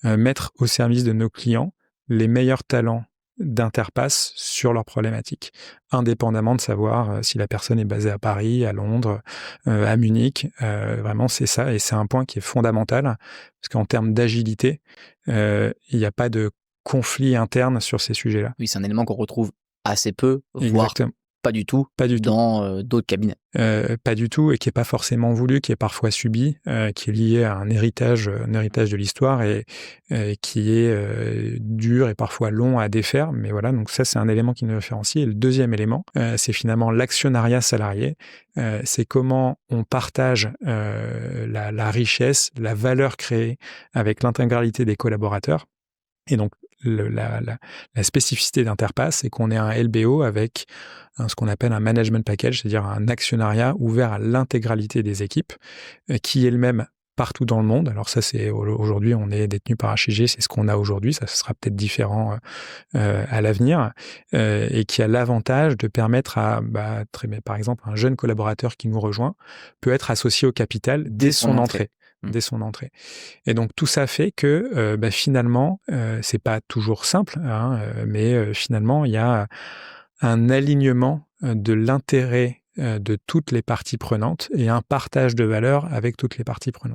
mettre au service de nos clients les meilleurs talents d'interface sur leurs problématiques, indépendamment de savoir si la personne est basée à Paris, à Londres, à Munich. Vraiment, c'est ça, et c'est un point qui est fondamental, parce qu'en termes d'agilité, il n'y a pas de conflit interne sur ces sujets-là. Oui, c'est un élément qu'on retrouve assez peu, voire Exactement. pas du tout, dans d'autres cabinets. Pas du tout, et qui est pas forcément voulu, qui est parfois subi, qui est lié à un héritage de l'histoire, et qui est dur et parfois long à défaire. Mais voilà, donc ça, c'est un élément qui nous différencie. Et le deuxième élément, c'est finalement l'actionnariat salarié. C'est comment on partage la richesse, la valeur créée avec l'intégralité des collaborateurs. Et donc, la spécificité d'Interpass, c'est qu'on est un LBO avec ce qu'on appelle un management package, c'est-à-dire un actionnariat ouvert à l'intégralité des équipes, qui est le même partout dans le monde. Alors ça, c'est aujourd'hui, on est détenu par HIG, c'est ce qu'on a aujourd'hui, ça sera peut-être différent à l'avenir, et qui a l'avantage de permettre à, par exemple, un jeune collaborateur qui nous rejoint peut être associé au capital dès son entrée. Dès son entrée. Et donc tout ça fait que finalement, c'est pas toujours simple, mais finalement il y a un alignement de l'intérêt de toutes les parties prenantes et un partage de valeur avec toutes les parties prenantes.